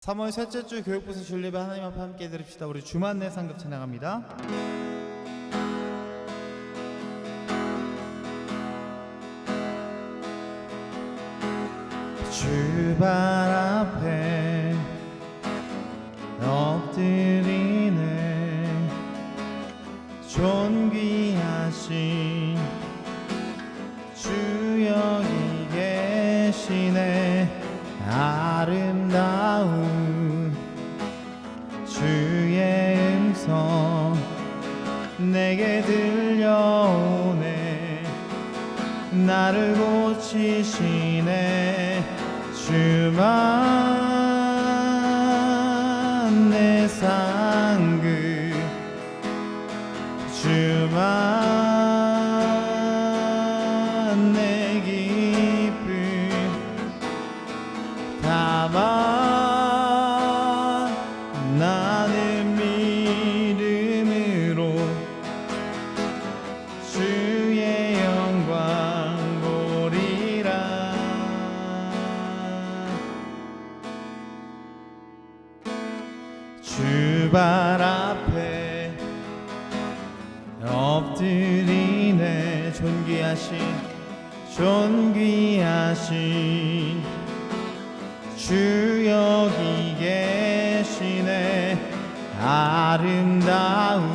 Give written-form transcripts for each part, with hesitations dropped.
3월 셋째 주 교육부서 줄리배 하나님 앞에 함께 들읍시다. 우리 주만내 상급 찬양합니다. 주발 앞에 엎드리네 존귀하신 주 여기 계시네 아름다운 주의 음성 내게 들려오네 나를 고치시네 주만 내 상급 주만 내 기쁨 다만 나는 믿음으로 주의 영광 보리라 주발 앞에 엎드리네 존귀하신 주 여기 계시네 아름다운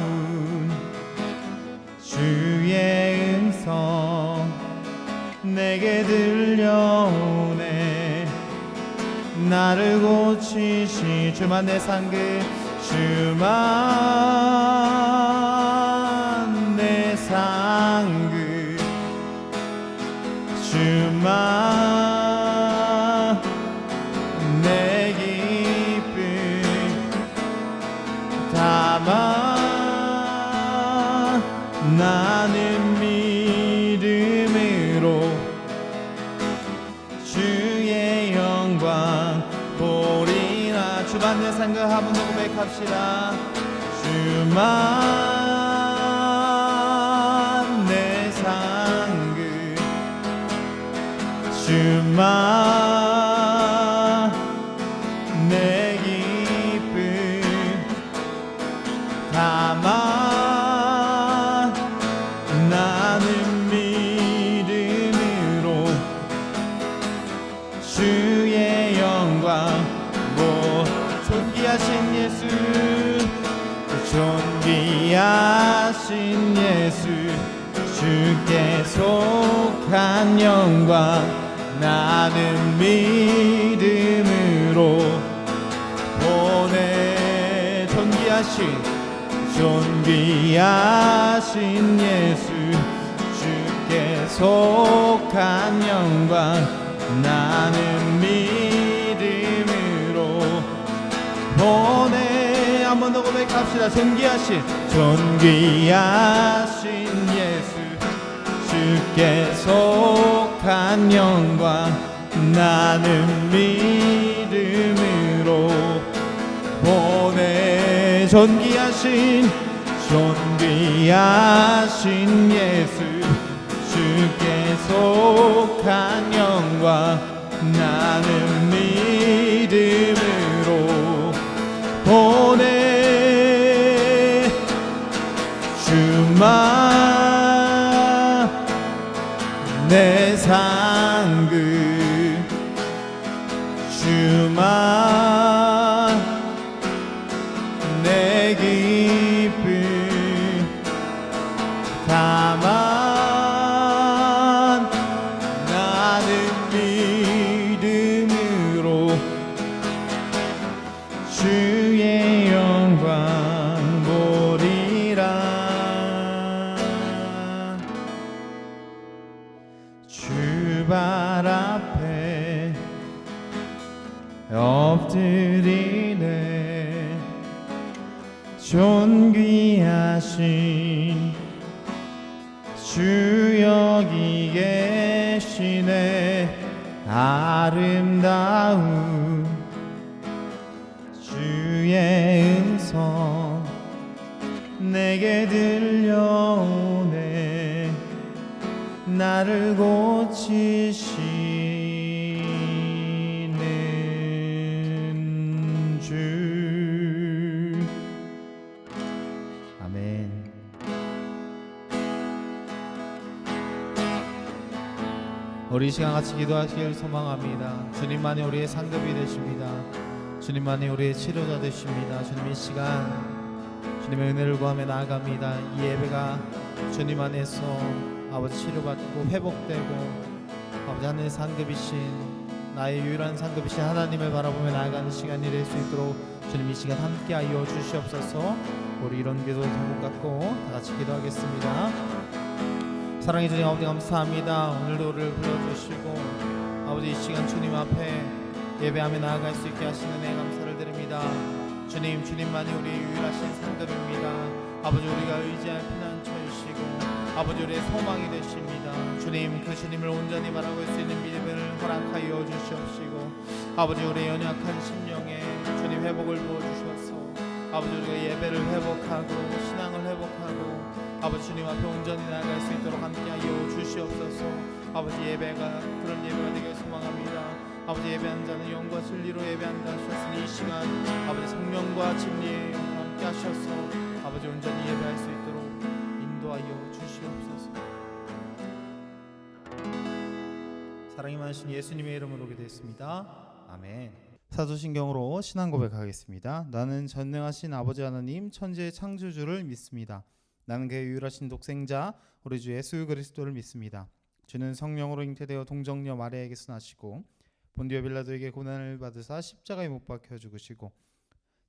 주의 음성 내게 들려오네 나를 고치시 주만 내 상급 주만 내 상급 주만 내 기쁨 다만 나는 믿음으로 주의 영광 보리라 주만 내 상급 한번 더 고백합시다 주만 내 상급 주만 내 기쁨 다만 나는 믿음으로 주의 영광 존귀하신 예수 존귀하신 예수 주께 속한 영광 나는 믿음으로 보내 존귀하신 예수 주께 속한 영광 나는 믿음으로 보내 한번 더 고백합시다 존귀하신 예수 주께 속한 영광 나는 믿음으로 보내 존귀하신 예수 주께 속한 영광 나는 믿음으로 보내 주만 내 상급 주만 내 기쁨 다만 나는 믿음으로 주의 영광 보리라 주발 앞에 엎드리네 존귀하신 주 여기 계시네 아름다운 주의 음성 내게 들려오네 나를 고치시는 주. 아멘. 우리 이 시간 같이 기도하시길 소망합니다. 주님만이 우리의 상급이 되십니다. 주님만이 우리의 치료자 되십니다. 주님, 이 시간 주님의 은혜를 구하며 나아갑니다. 이 예배가 주님 안에서 아버지 치료받고 회복되고 아버지 하늘의 상급이신 나의 유일한 상급이신 하나님을 바라보며 나아가는 시간이 될 수 있도록 주님 이 시간 함께하여 주시옵소서. 우리 이런 기도 제목 갖고 다 같이 기도하겠습니다. 사랑해 주님 아버지 감사합니다. 오늘도 우리를 불러주시고 아버지 이 시간 주님 앞에 예배하며 나아갈 수 있게 하시는 은혜 감사를 드립니다. 주님, 주님만이 우리의 유일하신 상급입니다. 아버지, 우리가 의지할 피난처이시고 아버지 우리의 소망이 되십니다. 주님, 그 주님을 온전히 바라볼 수 있는 믿음을 허락하여 주시옵시고 아버지 우리의 연약한 심령에 주님 회복을 부어주셔서 아버지 우리가 예배를 회복하고 신앙을 회복하고 아버지 주님 앞에 온전히 나아갈 수 있도록 함께하여 주시옵소서. 아버지 예배가 그런 예배가 되길 소망합니다. 아버지 예배한 자는 영과 진리로 예배한다 하셨으니 이 시간 아버지 성령과 진리에 함께 하셔서 아버지 온전히 예배할 수 있도록 인도하여 주시옵소서. 사랑이 많으신 예수님의 이름으로 기도했습니다. 아멘. 사도신경으로 신앙 고백하겠습니다. 나는 전능하신 아버지 하나님 천지의 창조주를 믿습니다. 나는 그의 유일하신 독생자 우리 주 예수 그리스도를 믿습니다. 주는 성령으로 잉태되어 동정녀 마리아에게서 나시고 본디오 빌라도에게 고난을 받으사 십자가에 못 박혀 죽으시고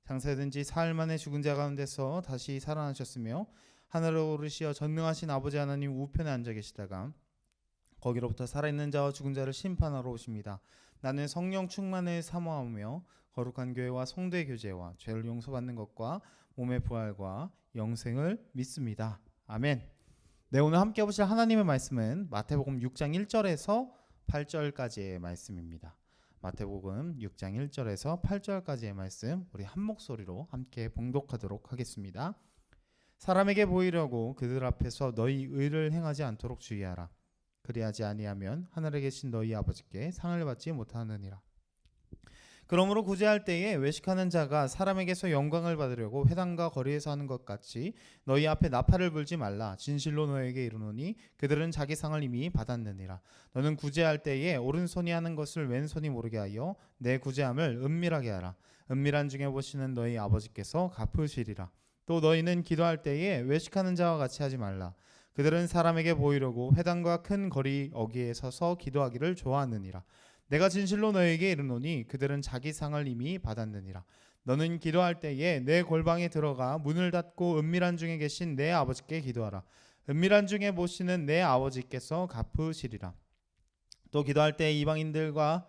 장사된 지 사흘 만에 죽은 자 가운데서 다시 살아나셨으며 하늘로 오르시어 전능하신 아버지 하나님 우편에 앉아 계시다가 거기로부터 살아있는 자와 죽은 자를 심판하러 오십니다. 나는 성령 충만을 사모하며 거룩한 교회와 성도의 교제와 죄를 용서받는 것과 몸의 부활과 영생을 믿습니다. 아멘. 네, 오늘 함께 보실 하나님의 말씀은 마태복음 6장 1절에서 8절까지의 말씀입니다. 마태복음 6장 1절에서 8절까지의 말씀 우리 한 목소리로 함께 봉독하도록 하겠습니다. 사람에게 보이려고 그들 앞에서 너희 의를 행하지 않도록 주의하라. 그리하지 아니하면 하늘에 계신 너희 아버지께 상을 받지 못하느니라. 그러므로 구제할 때에 외식하는 자가 사람에게서 영광을 받으려고 회당과 거리에서 하는 것 같이 너희 앞에 나팔을 불지 말라. 진실로 너에게 이르노니 그들은 자기 상을 이미 받았느니라. 너는 구제할 때에 오른손이 하는 것을 왼손이 모르게 하여 내 구제함을 은밀하게 하라. 은밀한 중에 보시는 너희 아버지께서 갚으시리라. 또 너희는 기도할 때에 외식하는 자와 같이 하지 말라. 그들은 사람에게 보이려고 회당과 큰 거리 어귀에 서서 기도하기를 좋아하느니라. 내가 진실로 너에게 이르노니 그들은 자기 상을 이미 받았느니라. 너는 기도할 때에 내 골방에 들어가 문을 닫고 은밀한 중에 계신 내 아버지께 기도하라. 은밀한 중에 보시는 내 아버지께서 갚으시리라. 또 기도할 때 이방인과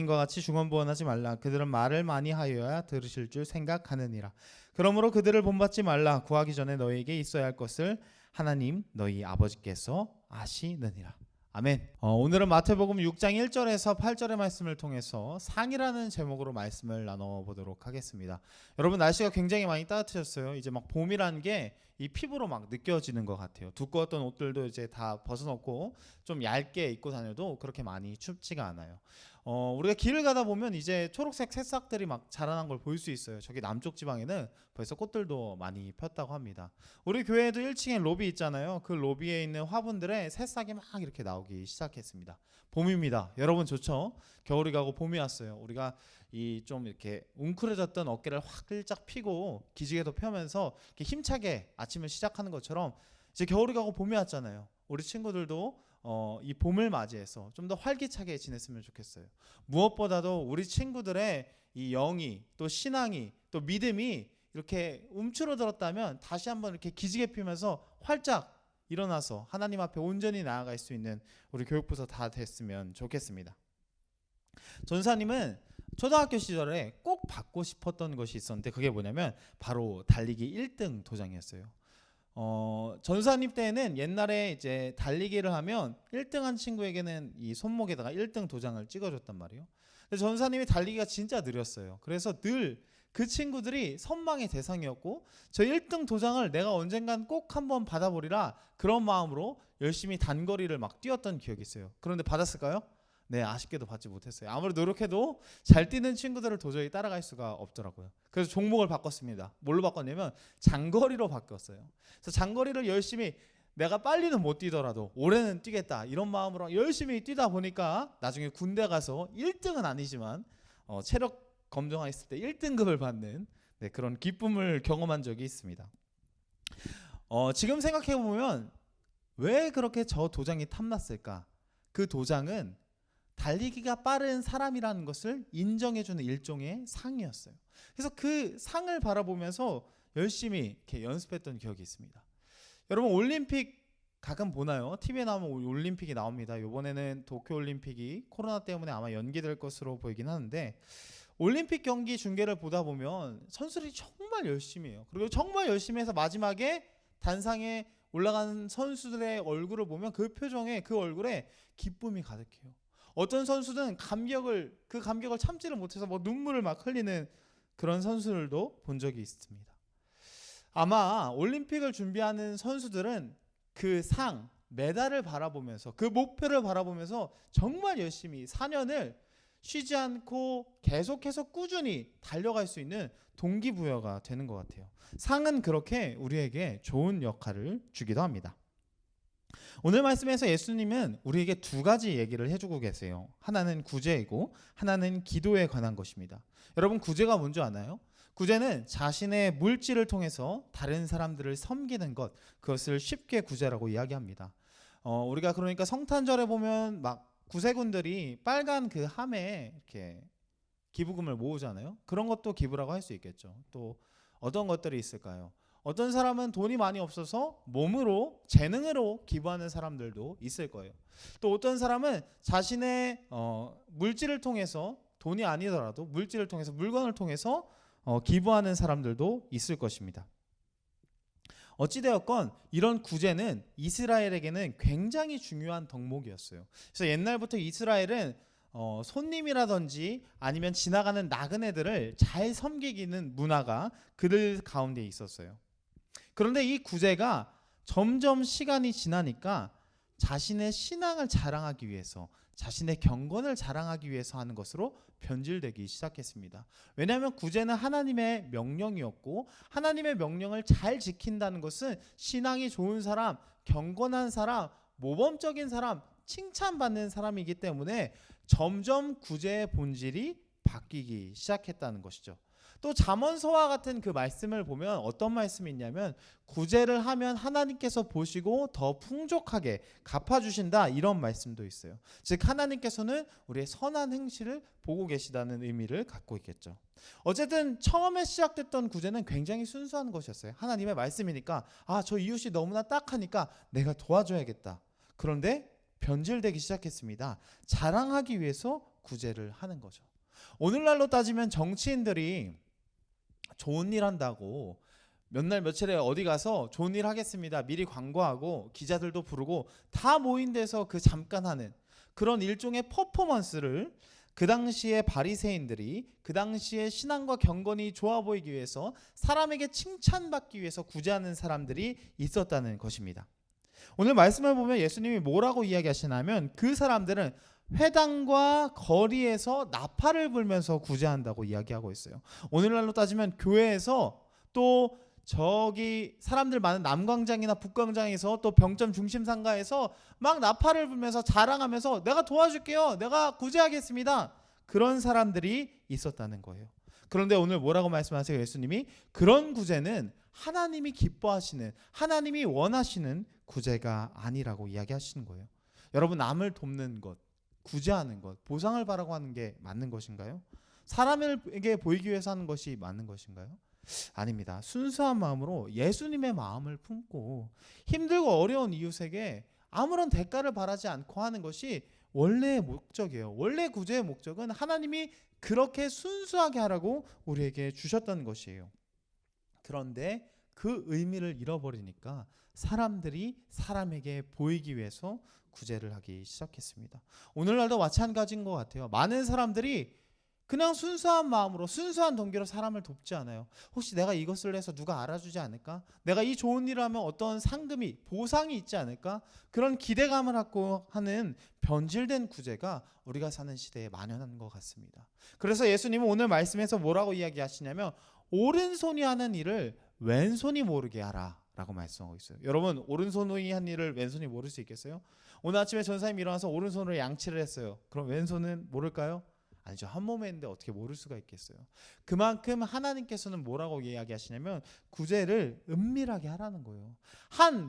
같이 중언부언하지 말라. 그들은 말을 많이 하여야 들으실 줄 생각하느니라. 그러므로 그들을 본받지 말라. 구하기 전에 너에게 있어야 할 것을 하나님 너희 아버지께서 아시느니라. 아멘. 오늘은 마태복음 6장 1절에서 8절의 말씀을 통해서 상이라는 제목으로 말씀을 나눠보도록 하겠습니다. 여러분, 날씨가 굉장히 많이 따뜻해졌어요. 이제 막 봄이라는 게 이 피부로 막 느껴지는 것 같아요. 두꺼웠던 옷들도 이제 다 벗어놓고 좀 얇게 입고 다녀도 그렇게 많이 춥지가 않아요. 우리가 길을 가다 보면 이제 초록색 새싹들이 막 자라난 걸 볼 수 있어요. 저기 남쪽 지방에는 벌써 꽃들도 많이 폈다고 합니다. 우리 교회에도 1층에 로비 있잖아요. 그 로비에 있는 화분들에 새싹이 막 이렇게 나오기 시작했습니다. 봄입니다. 여러분 좋죠? 겨울이 가고 봄이 왔어요. 우리가 이 좀 이렇게 웅크려졌던 어깨를 확 활짝 펴고 기지개도 펴면서 이렇게 힘차게 아침을 시작하는 것처럼 이제 겨울이 가고 봄이 왔잖아요. 우리 친구들도 이 봄을 맞이해서 좀 더 활기차게 지냈으면 좋겠어요. 무엇보다도 우리 친구들의 이 영이 또 신앙이 또 믿음이 이렇게 움츠러들었다면 다시 한번 이렇게 기지개 피면서 활짝 일어나서 하나님 앞에 온전히 나아갈 수 있는 우리 교육부서 다 됐으면 좋겠습니다. 전사님은 초등학교 시절에 꼭 받고 싶었던 것이 있었는데 그게 뭐냐면 바로 달리기 1등 도장이었어요. 전사님 때는 옛날에 이제 달리기를 하면 1등한 친구에게는 이 손목에다가 1등 도장을 찍어줬단 말이에요. 근데 전사님이 달리기가 진짜 느렸어요. 그래서 늘 그 친구들이 선망의 대상이었고 저 1등 도장을 내가 언젠간 꼭 한번 받아보리라 그런 마음으로 열심히 단거리를 막 뛰었던 기억이 있어요. 그런데 받았을까요? 네, 아쉽게도 받지 못했어요. 아무리 노력해도 잘 뛰는 친구들을 도저히 따라갈 수가 없더라고요. 그래서 종목을 바꿨습니다. 뭘로 바꿨냐면 장거리로 바꿨어요. 그래서 장거리를 열심히, 내가 빨리는 못 뛰더라도 올해는 뛰겠다 이런 마음으로 열심히 뛰다 보니까 나중에 군대 가서 1등은 아니지만 체력 검정했을 때 1등급을 받는, 네, 그런 기쁨을 경험한 적이 있습니다. 지금 생각해 보면 왜 그렇게 저 도장이 탐났을까? 그 도장은 달리기가 빠른 사람이라는 것을 인정해주는 일종의 상이었어요. 그래서 그 상을 바라보면서 열심히 이렇게 연습했던 기억이 있습니다. 여러분, 올림픽 가끔 보나요? TV에 나오면 올림픽이 나옵니다. 이번에는 도쿄올림픽이 코로나 때문에 아마 연기될 것으로 보이긴 하는데, 올림픽 경기 중계를 보다 보면 선수들이 정말 열심히 해요. 그리고 정말 열심히 해서 마지막에 단상에 올라가는 선수들의 얼굴을 보면 그 표정에, 그 얼굴에 기쁨이 가득해요. 어떤 선수는 그 감격을 참지를 못해서 뭐 눈물을 막 흘리는 그런 선수들도 본 적이 있습니다. 아마 올림픽을 준비하는 선수들은 그 상, 메달을 바라보면서, 그 목표를 바라보면서 정말 열심히 4년을 쉬지 않고 계속해서 꾸준히 달려갈 수 있는 동기부여가 되는 것 같아요. 상은 그렇게 우리에게 좋은 역할을 주기도 합니다. 오늘 말씀에서 예수님은 우리에게 두 가지 얘기를 해주고 계세요. 하나는 구제이고 하나는 기도에 관한 것입니다. 여러분, 구제가 뭔지 아나요? 구제는 자신의 물질을 통해서 다른 사람들을 섬기는 것, 그것을 쉽게 구제라고 이야기합니다. 우리가 그러니까 성탄절에 보면 막 구세군들이 빨간 그 함에 이렇게 기부금을 모으잖아요. 그런 것도 기부라고 할 수 있겠죠. 또 어떤 것들이 있을까요? 어떤 사람은 돈이 많이 없어서 몸으로, 재능으로 기부하는 사람들도 있을 거예요. 또 어떤 사람은 자신의 물질을 통해서, 돈이 아니더라도 물질을 통해서, 물건을 통해서 기부하는 사람들도 있을 것입니다. 어찌되었건 이런 구제는 이스라엘에게는 굉장히 중요한 덕목이었어요. 그래서 옛날부터 이스라엘은 손님이라든지 아니면 지나가는 나그네들을 잘 섬기기는 문화가 그들 가운데 있었어요. 그런데 이 구제가 점점 시간이 지나니까 자신의 신앙을 자랑하기 위해서, 자신의 경건을 자랑하기 위해서 하는 것으로 변질되기 시작했습니다. 왜냐하면 구제는 하나님의 명령이었고, 하나님의 명령을 잘 지킨다는 것은 신앙이 좋은 사람, 경건한 사람, 모범적인 사람, 칭찬받는 사람이기 때문에 점점 구제의 본질이 바뀌기 시작했다는 것이죠. 또 잠언서와 같은 그 말씀을 보면 어떤 말씀이 있냐면, 구제를 하면 하나님께서 보시고 더 풍족하게 갚아주신다, 이런 말씀도 있어요. 즉 하나님께서는 우리의 선한 행실을 보고 계시다는 의미를 갖고 있겠죠. 어쨌든 처음에 시작됐던 구제는 굉장히 순수한 것이었어요. 하나님의 말씀이니까, 저 이웃이 너무나 딱하니까 내가 도와줘야겠다. 그런데 변질되기 시작했습니다. 자랑하기 위해서 구제를 하는 거죠. 오늘날로 따지면 정치인들이 좋은 일 한다고 몇 날 며칠에 어디 가서 좋은 일 하겠습니다, 미리 광고하고 기자들도 부르고 다 모인 데서 그 잠깐 하는 그런 일종의 퍼포먼스를 그 당시에 바리새인들이, 그 당시에 신앙과 경건이 좋아 보이기 위해서, 사람에게 칭찬받기 위해서 구제하는 사람들이 있었다는 것입니다. 오늘 말씀을 보면 예수님이 뭐라고 이야기하시냐면, 그 사람들은 회당과 거리에서 나팔을 불면서 구제한다고 이야기하고 있어요. 오늘날로 따지면 교회에서, 또 저기 사람들 많은 남광장이나 북광장에서, 또 병점 중심상가에서 막 나팔을 불면서 자랑하면서 내가 도와줄게요, 내가 구제하겠습니다, 그런 사람들이 있었다는 거예요. 그런데 오늘 뭐라고 말씀하세요? 예수님이 그런 구제는 하나님이 기뻐하시는, 하나님이 원하시는 구제가 아니라고 이야기하시는 거예요. 여러분, 남을 돕는 것, 구제하는 것, 보상을 바라고 하는 게 맞는 것인가요? 사람에게 보이기 위해서 하는 것이 맞는 것인가요? 아닙니다. 순수한 마음으로 예수님의 마음을 품고 힘들고 어려운 이웃에게 아무런 대가를 바라지 않고 하는 것이 원래의 목적이에요. 원래 구제의 목적은 하나님이 그렇게 순수하게 하라고 우리에게 주셨던 것이에요. 그런데 그 의미를 잃어버리니까 사람들이 사람에게 보이기 위해서 구제를 하기 시작했습니다. 오늘날도 마찬가지인 것 같아요. 많은 사람들이 그냥 순수한 마음으로 순수한 동기로 사람을 돕지 않아요. 혹시 내가 이것을 해서 누가 알아주지 않을까? 내가 이 좋은 일을 하면 어떤 상금이 보상이 있지 않을까? 그런 기대감을 갖고 하는 변질된 구제가 우리가 사는 시대에 만연한 것 같습니다. 그래서 예수님은 오늘 말씀에서 뭐라고 이야기하시냐면 오른손이 하는 일을 왼손이 모르게 하라 라고 말씀하고 있어요. 여러분, 오른손이 한 일을 왼손이 모를 수 있겠어요? 오늘 아침에 전사님이 일어나서 오른손으로 양치를 했어요. 그럼 왼손은 모를까요? 아니죠. 한 몸에 있는데 어떻게 모를 수가 있겠어요. 그만큼 하나님께서는 뭐라고 이야기하시냐면 구제를 은밀하게 하라는 거예요.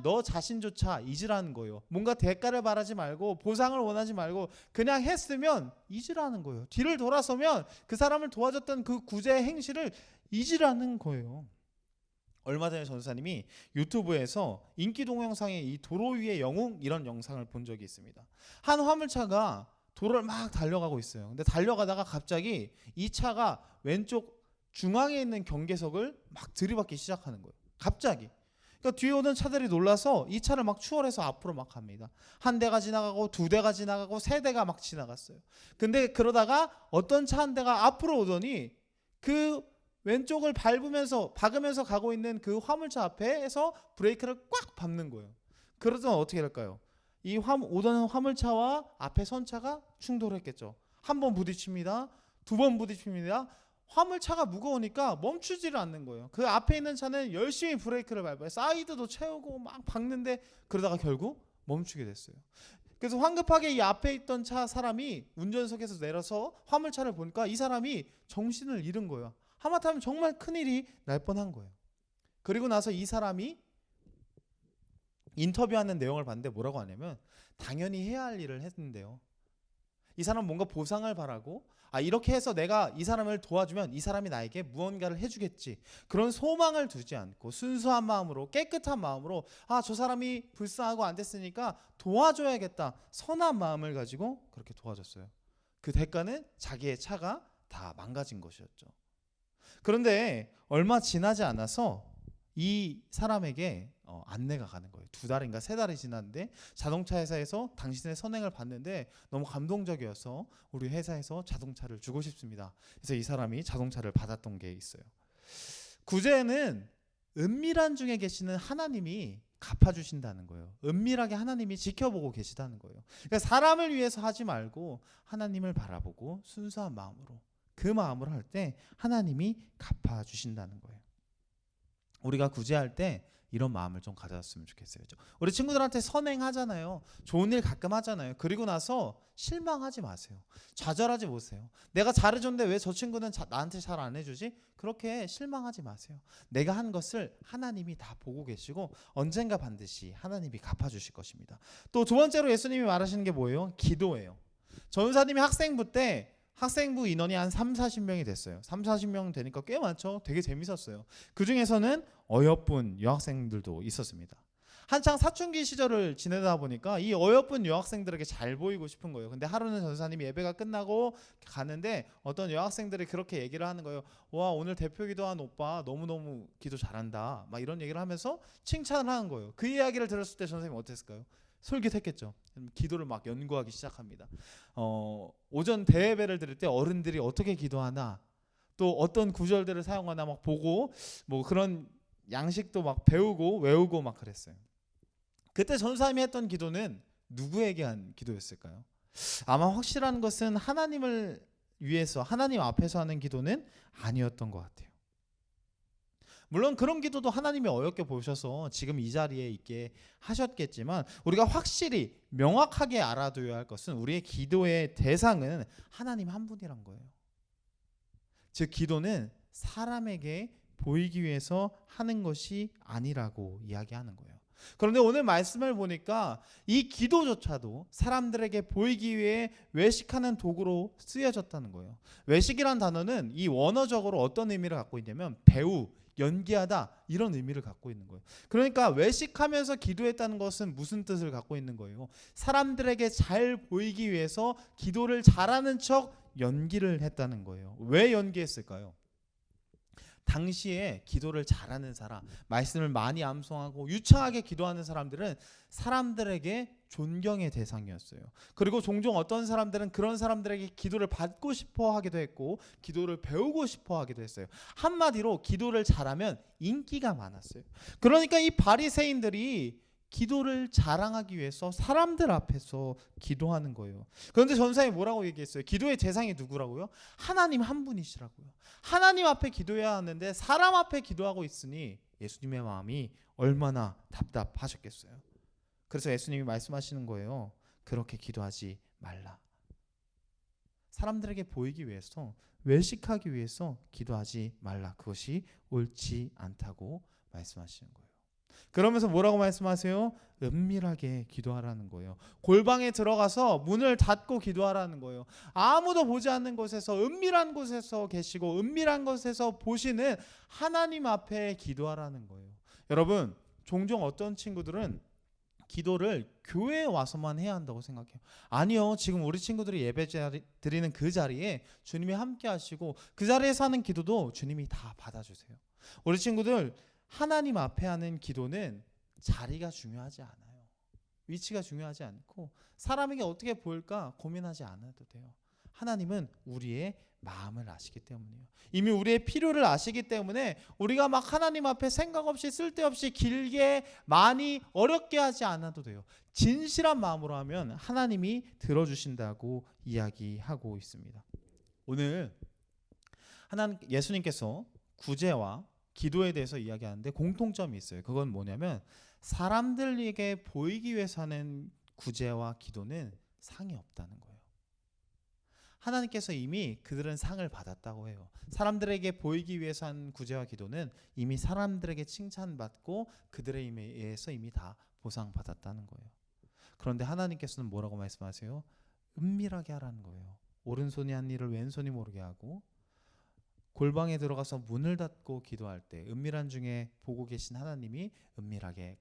너 자신조차 잊으라는 거예요. 뭔가 대가를 바라지 말고 보상을 원하지 말고 그냥 했으면 잊으라는 거예요. 뒤를 돌아서면 그 사람을 도와줬던 그 구제 행실을 잊으라는 거예요. 얼마 전에 전사님이 유튜브에서 인기 동영상의 이 도로 위의 영웅 이런 영상을 본 적이 있습니다. 한 화물차가 도로를 막 달려가고 있어요. 근데 달려가다가 갑자기 이 차가 왼쪽 중앙에 있는 경계석을 막 들이받기 시작하는 거예요. 갑자기. 그러니까 뒤에 오던 차들이 놀라서 이 차를 막 추월해서 앞으로 막 갑니다. 한 대가 지나가고 두 대가 지나가고 세 대가 막 지나갔어요. 근데 그러다가 어떤 차 한 대가 앞으로 오더니 그 왼쪽을 박으면서 가고 있는 그 화물차 앞에서 브레이크를 꽉 밟는 거예요. 그러더니 어떻게 될까요? 이 오던 화물차와 앞에 선 차가 충돌했겠죠. 한 번 부딪힙니다. 두 번 부딪힙니다. 화물차가 무거우니까 멈추지를 않는 거예요. 그 앞에 있는 차는 열심히 브레이크를 밟아요. 사이드도 채우고 막 박는데 그러다가 결국 멈추게 됐어요. 그래서 황급하게 이 앞에 있던 차 사람이 운전석에서 내려서 화물차를 보니까 이 사람이 정신을 잃은 거예요. 하마터면 정말 큰일이 날 뻔한 거예요. 그리고 나서 이 사람이 인터뷰하는 내용을 봤는데 뭐라고 하냐면 당연히 해야 할 일을 했는데요. 이 사람은 뭔가 보상을 바라고 이렇게 해서 내가 이 사람을 도와주면 이 사람이 나에게 무언가를 해주겠지. 그런 소망을 두지 않고 순수한 마음으로 깨끗한 마음으로 저 사람이 불쌍하고 안 됐으니까 도와줘야겠다. 선한 마음을 가지고 그렇게 도와줬어요. 그 대가는 자기의 차가 다 망가진 것이었죠. 그런데 얼마 지나지 않아서 이 사람에게 안내가 가는 거예요. 2달인가 3달이 지났는데 자동차 회사에서 당신의 선행을 봤는데 너무 감동적이어서 우리 회사에서 자동차를 주고 싶습니다. 그래서 이 사람이 자동차를 받았던 게 있어요. 구제는 은밀한 중에 계시는 하나님이 갚아주신다는 거예요. 은밀하게 하나님이 지켜보고 계시다는 거예요. 그러니까 사람을 위해서 하지 말고 하나님을 바라보고 순수한 마음으로 그 마음으로 할 때 하나님이 갚아주신다는 거예요. 우리가 구제할 때 이런 마음을 좀 가졌으면 좋겠어요. 우리 친구들한테 선행하잖아요. 좋은 일 가끔 하잖아요. 그리고 나서 실망하지 마세요. 좌절하지 마세요. 내가 잘해줬는데 왜 저 친구는 나한테 잘 안 해주지? 그렇게 실망하지 마세요. 내가 한 것을 하나님이 다 보고 계시고 언젠가 반드시 하나님이 갚아주실 것입니다. 또 두 번째로 예수님이 말하시는 게 뭐예요? 기도예요. 전사님이 학생부 인원이 한 30-40명이 됐어요. 30-40명 되니까 꽤 많죠. 되게 재밌었어요. 그 중에서는 어여쁜 여학생들도 있었습니다. 한창 사춘기 시절을 지내다 보니까 이 어여쁜 여학생들에게 잘 보이고 싶은 거예요. 근데 하루는 전사님이 예배가 끝나고 가는데 어떤 여학생들이 그렇게 얘기를 하는 거예요. 와, 오늘 대표 기도한 오빠 너무너무 기도 잘한다. 막 이런 얘기를 하면서 칭찬을 하는 거예요. 그 이야기를 들었을 때 전사님이 어땠을까요? 솔깃했겠죠. 기도를 막 연구하기 시작합니다. 오전 대예배를 드릴 때 어른들이 어떻게 기도하나 또 어떤 구절들을 사용하나 막 보고 뭐 그런 양식도 막 배우고 외우고 막 그랬어요. 그때 전사님이 했던 기도는 누구에게 한 기도였을까요? 아마 확실한 것은 하나님을 위해서 하나님 앞에서 하는 기도는 아니었던 것 같아요. 물론 그런 기도도 하나님이 어렵게 보셔서 지금 이 자리에 있게 하셨겠지만 우리가 확실히 명확하게 알아둬야 할 것은 우리의 기도의 대상은 하나님 한 분이란 거예요. 즉 기도는 사람에게 보이기 위해서 하는 것이 아니라고 이야기하는 거예요. 그런데 오늘 말씀을 보니까 이 기도조차도 사람들에게 보이기 위해 외식하는 도구로 쓰여졌다는 거예요. 외식이란 단어는 이 원어적으로 어떤 의미를 갖고 있냐면 배우, 연기하다 이런 의미를 갖고 있는 거예요. 그러니까 외식하면서 기도했다는 것은 무슨 뜻을 갖고 있는 거예요? 사람들에게 잘 보이기 위해서 기도를 잘하는 척 연기를 했다는 거예요. 왜 연기했을까요? 당시에 기도를 잘하는 사람, 말씀을 많이 암송하고 유창하게 기도하는 사람들은 사람들에게 존경의 대상이었어요. 그리고 종종 어떤 사람들은 그런 사람들에게 기도를 받고 싶어 하기도 했고 기도를 배우고 싶어 하기도 했어요. 한마디로 기도를 잘하면 인기가 많았어요. 그러니까 이 바리새인들이 기도를 자랑하기 위해서 사람들 앞에서 기도하는 거예요. 그런데 전사에 뭐라고 얘기했어요? 기도의 대상이 누구라고요? 하나님 한 분이시라고요. 하나님 앞에 기도해야 하는데 사람 앞에 기도하고 있으니 예수님의 마음이 얼마나 답답하셨겠어요. 그래서 예수님이 말씀하시는 거예요. 그렇게 기도하지 말라. 사람들에게 보이기 위해서, 외식하기 위해서 기도하지 말라. 그것이 옳지 않다고 말씀하시는 거예요. 그러면서 뭐라고 말씀하세요? 은밀하게 기도하라는 거예요. 골방에 들어가서 문을 닫고 기도하라는 거예요. 아무도 보지 않는 곳에서, 은밀한 곳에서 계시고 은밀한 곳에서 보시는 하나님 앞에 기도하라는 거예요. 여러분, 종종 어떤 친구들은 기도를 교회에 와서만 해야 한다고 생각해요. 아니요, 지금 우리 친구들이 예배 드리는 그 자리에 주님이 함께 하시고 그 자리에서 하는 기도도 주님이 다 받아주세요. 우리 친구들 하나님 앞에 하는 기도는 자리가 중요하지 않아요. 위치가 중요하지 않고 사람에게 어떻게 보일까 고민하지 않아도 돼요. 하나님은 우리의 마음을 아시기 때문이에요. 이미 우리의 필요를 아시기 때문에 우리가 막 하나님 앞에 생각 없이 쓸데없이 길게 많이 어렵게 하지 않아도 돼요. 진실한 마음으로 하면 하나님이 들어주신다고 이야기하고 있습니다. 오늘 예수님께서 구제와 기도에 대해서 이야기하는데 공통점이 있어요. 그건 뭐냐면 사람들에게 보이기 위해서 하는 구제와 기도는 상이 없다는 거예요. 하나님께서 이미 그들은 상을 받았다고 해요. 사람들에게 보이기 위해서 한 구제와 기도는 이미 사람들에게 칭찬받고 그들에 의해서 이미 다 보상받았다는 거예요. 그런데 하나님께서는 뭐라고 말씀하세요? 은밀하게 하라는 거예요. 오른손이 한 일을 왼손이 모르게 하고 골방에 들어가서 문을 닫고 기도할 때 은밀한 중에 보고 계신 하나님이 은밀하게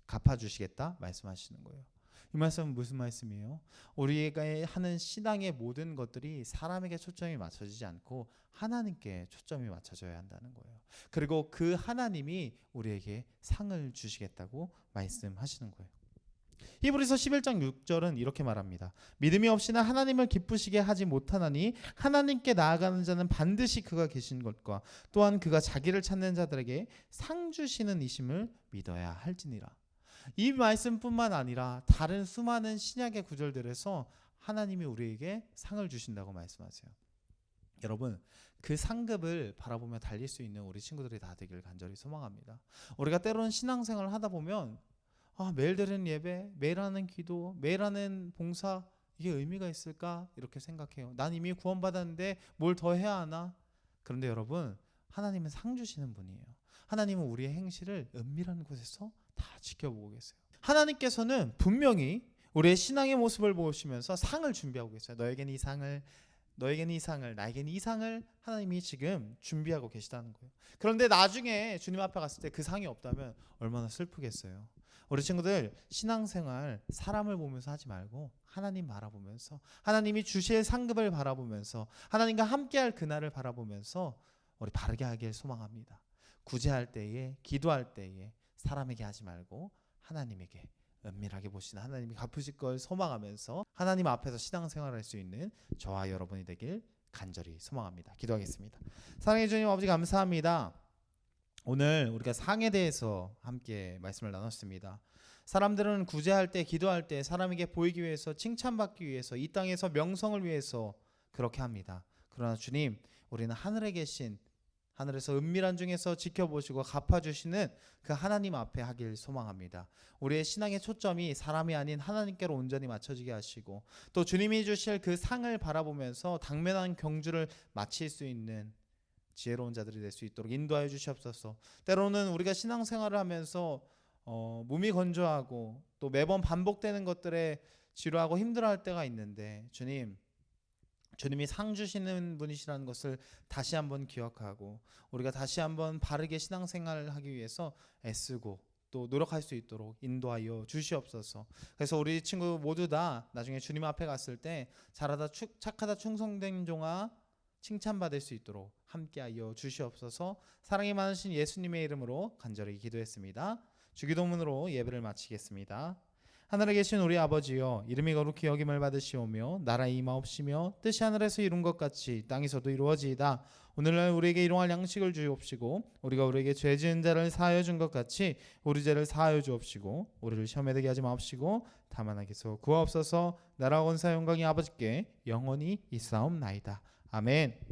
갚아주시겠다 말씀하시는 거예요. 이 말씀은 무슨 말씀이에요? 우리가 하는 신앙의 모든 것들이 사람에게 초점이 맞춰지지 않고 하나님께 초점이 맞춰져야 한다는 거예요. 그리고 그 하나님이 우리에게 상을 주시겠다고 말씀하시는 거예요. 히브리서 11장 6절은 이렇게 말합니다. 믿음이 없이나 하나님을 기쁘시게 하지 못하나니 하나님께 나아가는 자는 반드시 그가 계신 것과 또한 그가 자기를 찾는 자들에게 상 주시는 이심을 믿어야 할지니라. 이 말씀뿐만 아니라 다른 수많은 신약의 구절들에서 하나님이 우리에게 상을 주신다고 말씀하세요. 여러분, 그 상급을 바라보며 달릴 수 있는 우리 친구들이 다 되길 간절히 소망합니다. 우리가 때로는 신앙생활을 하다 보면 매일 드리는 예배, 매일 하는 기도, 매일 하는 봉사 이게 의미가 있을까? 이렇게 생각해요. 난 이미 구원받았는데 뭘 더 해야 하나? 그런데 여러분, 하나님은 상 주시는 분이에요. 하나님은 우리의 행실을 은밀한 곳에서 다 지켜보고 계세요. 하나님께서는 분명히 우리의 신앙의 모습을 보시면서 상을 준비하고 계세요. 너에게는 이 상을, 너에게는 이 상을, 나에게는 이 상을 하나님이 지금 준비하고 계시다는 거예요. 그런데 나중에 주님 앞에 갔을 때 그 상이 없다면 얼마나 슬프겠어요. 우리 친구들 신앙생활 사람을 보면서 하지 말고 하나님 바라보면서 하나님이 주실 상급을 바라보면서 하나님과 함께할 그날을 바라보면서 우리 바르게 하길 소망합니다. 구제할 때에, 기도할 때에 사람에게 하지 말고 하나님에게 은밀하게 보시는 하나님이 갚으실 걸 소망하면서 하나님 앞에서 신앙생활을 할 수 있는 저와 여러분이 되길 간절히 소망합니다. 기도하겠습니다. 사랑해 주님 아버지 감사합니다. 오늘 우리가 상에 대해서 함께 말씀을 나눴습니다. 사람들은 구제할 때, 기도할 때 사람에게 보이기 위해서, 칭찬받기 위해서, 이 땅에서 명성을 위해서 그렇게 합니다. 그러나 주님, 우리는 하늘에 계신, 하늘에서 은밀한 중에서 지켜보시고 갚아주시는 그 하나님 앞에 하길 소망합니다. 우리의 신앙의 초점이 사람이 아닌 하나님께로 온전히 맞춰지게 하시고 또 주님이 주실 그 상을 바라보면서 당면한 경주를 마칠 수 있는 지혜로운 자들이 될 수 있도록 인도하여 주시옵소서. 때로는 우리가 신앙생활을 하면서 몸이 건조하고 또 매번 반복되는 것들에 지루하고 힘들어할 때가 있는데 주님이 상 주시는 분이시라는 것을 다시 한번 기억하고 우리가 다시 한번 바르게 신앙생활을 하기 위해서 애쓰고 또 노력할 수 있도록 인도하여 주시옵소서. 그래서 우리 친구 모두 다 나중에 주님 앞에 갔을 때 잘하다 착하다 충성된 종아 칭찬받을 수 있도록 함께하여 주시옵소서. 사랑이 많으신 예수님의 이름으로 간절히 기도했습니다. 주기도문으로 예배를 마치겠습니다. 하늘에 계신 우리 아버지여, 이름이 거룩히 여김을 받으시오며 나라에 임하옵시며 뜻이 하늘에서 이룬 것 같이 땅에서도 이루어지이다. 오늘날 우리에게 일용할 양식을 주옵시고 우리가 우리에게 죄 지은 자를 사하여 준 것 같이 우리 죄를 사하여 주옵시고 우리를 시험에 들게 하지 마옵시고 다만 악에서 구하옵소서. 나라와 권세와 영광이 아버지께 영원히 있사옵나이다. 아멘.